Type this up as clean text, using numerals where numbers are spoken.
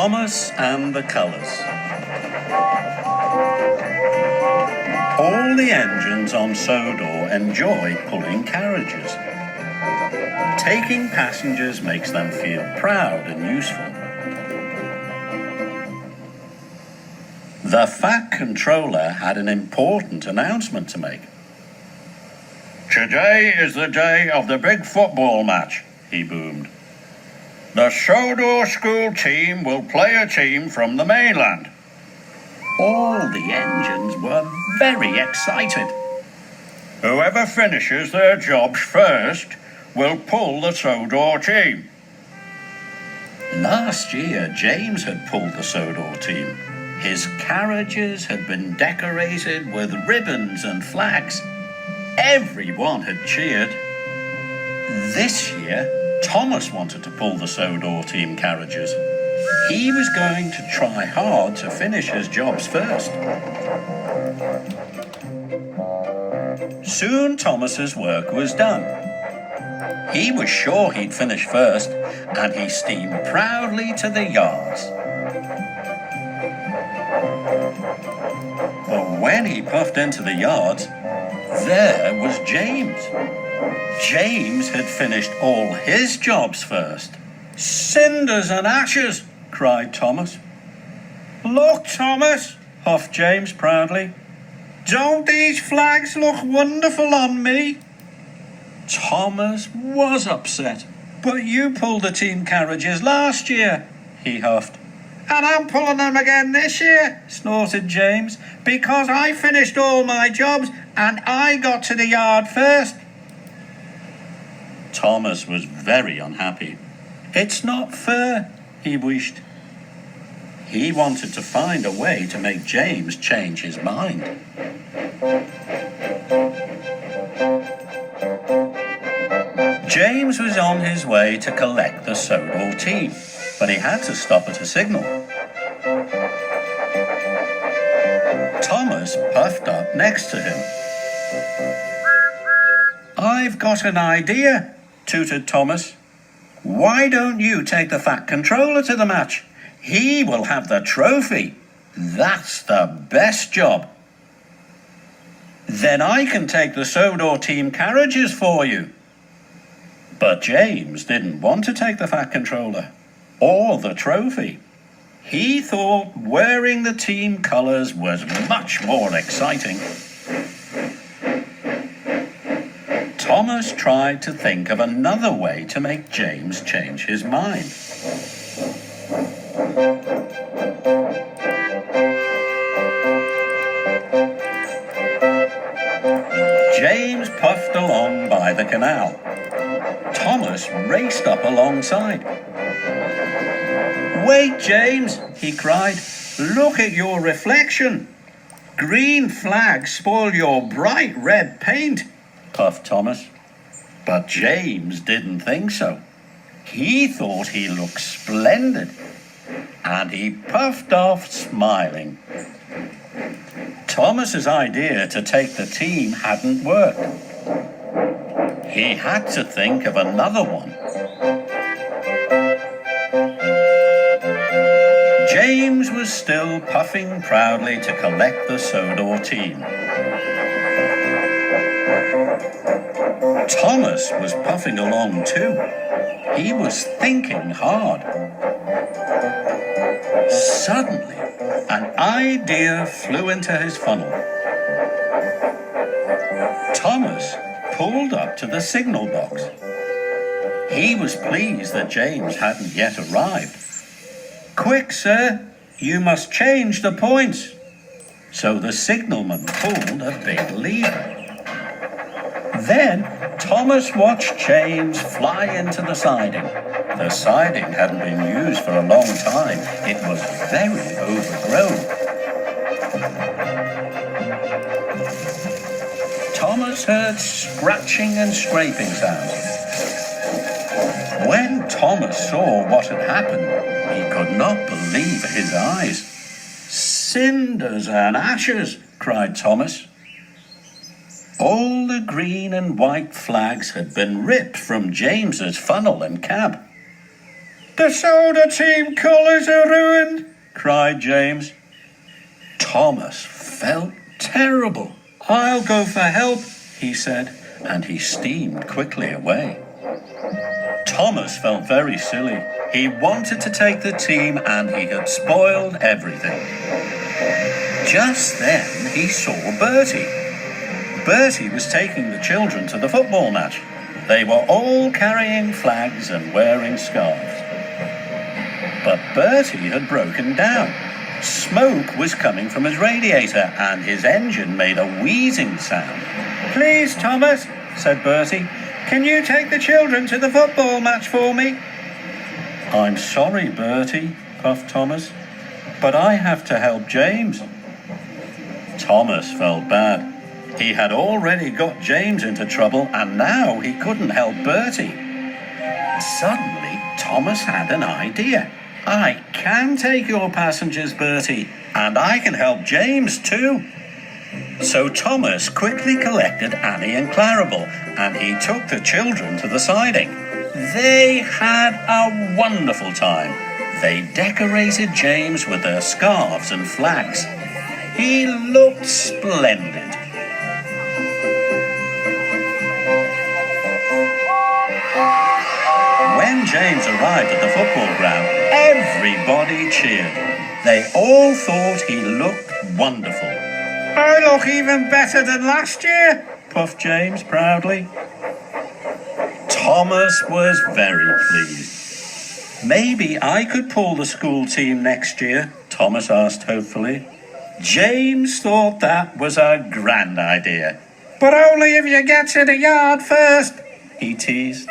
Thomas and the Colours. All the engines on Sodor enjoy pulling carriages. Taking passengers makes them feel proud and useful. The Fat Controller had an important announcement to make. "Today is the day of the big football match," he boomed. "The Sodor school team will play a team from the mainland." All the engines were very excited. "Whoever finishes their jobs first will pull the Sodor team." Last year, James had pulled the Sodor team. His carriages had been decorated with ribbons and flags. Everyone had cheered. This year, Thomas wanted to pull the Sodor team carriages. He was going to try hard to finish his jobs first. Soon Thomas's work was done. He was sure he'd finish first, and he steamed proudly to the yards. But when he puffed into the yards, there was James. James had finished all his jobs first. "Cinders and ashes!" cried Thomas. "Look, Thomas," huffed James proudly. "Don't these flags look wonderful on me?" Thomas was upset. "But you pulled the team carriages last year," he huffed. "And I'm pulling them again this year," snorted James, "because I finished all my jobs and I got to the yard first." Thomas was very unhappy. "It's not fair," he wished. He wanted to find a way to make James change his mind. James was on his way to collect the Sodor team, but he had to stop at a signal. Thomas puffed up next to him. "I've got an idea," tooted Thomas. "Why don't you take the Fat Controller to the match? He will have the trophy. That's the best job. Then I can take the Sodor team carriages for you." But James didn't want to take the Fat Controller or the trophy. He thought wearing the team colours was much more exciting. Thomas tried to think of another way to make James change his mind. James puffed along by the canal. Thomas raced up alongside. "Wait, James," he cried. "Look at your reflection. Green flags spoil your bright red paint," puffed Thomas. But James didn't think so. He thought he looked splendid, and he puffed off smiling. Thomas's idea to take the team hadn't worked. He had to think of another one. James was still puffing proudly to collect the Sodor team. Thomas was puffing along too. He was thinking hard. Suddenly, an idea flew into his funnel. Thomas pulled up to the signal box. He was pleased that James hadn't yet arrived. "Quick, sir, you must change the points." So the signalman pulled a big lever. Then Thomas watched James fly into the siding. The siding hadn't been used for a long time. It was very overgrown. Thomas heard scratching and scraping sounds. When Thomas saw what had happened, he could not believe his eyes. "Cinders and ashes!" cried Thomas. All the green and white flags had been ripped from James's funnel and cab. The soda team colours are ruined, cried James. Thomas felt terrible. I'll go for help, he said, and he steamed quickly away. Thomas felt very silly. He wanted to take the team and he had spoiled everything. Just then he saw Bertie. Bertie was taking the children to the football match. They were all carrying flags and wearing scarves. But Bertie had broken down. Smoke was coming from his radiator and his engine made a wheezing sound. Please, Thomas, said Bertie, can you take the children to the football match for me? I'm sorry, Bertie, puffed Thomas, but I have to help James. Thomas felt bad. He had already got James into trouble and now he couldn't help Bertie. Suddenly, Thomas had an idea. I can take your passengers, Bertie, and I can help James too. So Thomas quickly collected Annie and Clarabel, and he took the children to the siding. They had a wonderful time. They decorated James with their scarves and flags. He looked splendid. When James arrived at the football ground, everybody cheered. They all thought he looked wonderful. I look even better than last year, puffed James proudly. Thomas was very pleased. Maybe I could pull the school team next year, Thomas asked hopefully. James thought that was a grand idea. But only if you get to the yard first, he teased.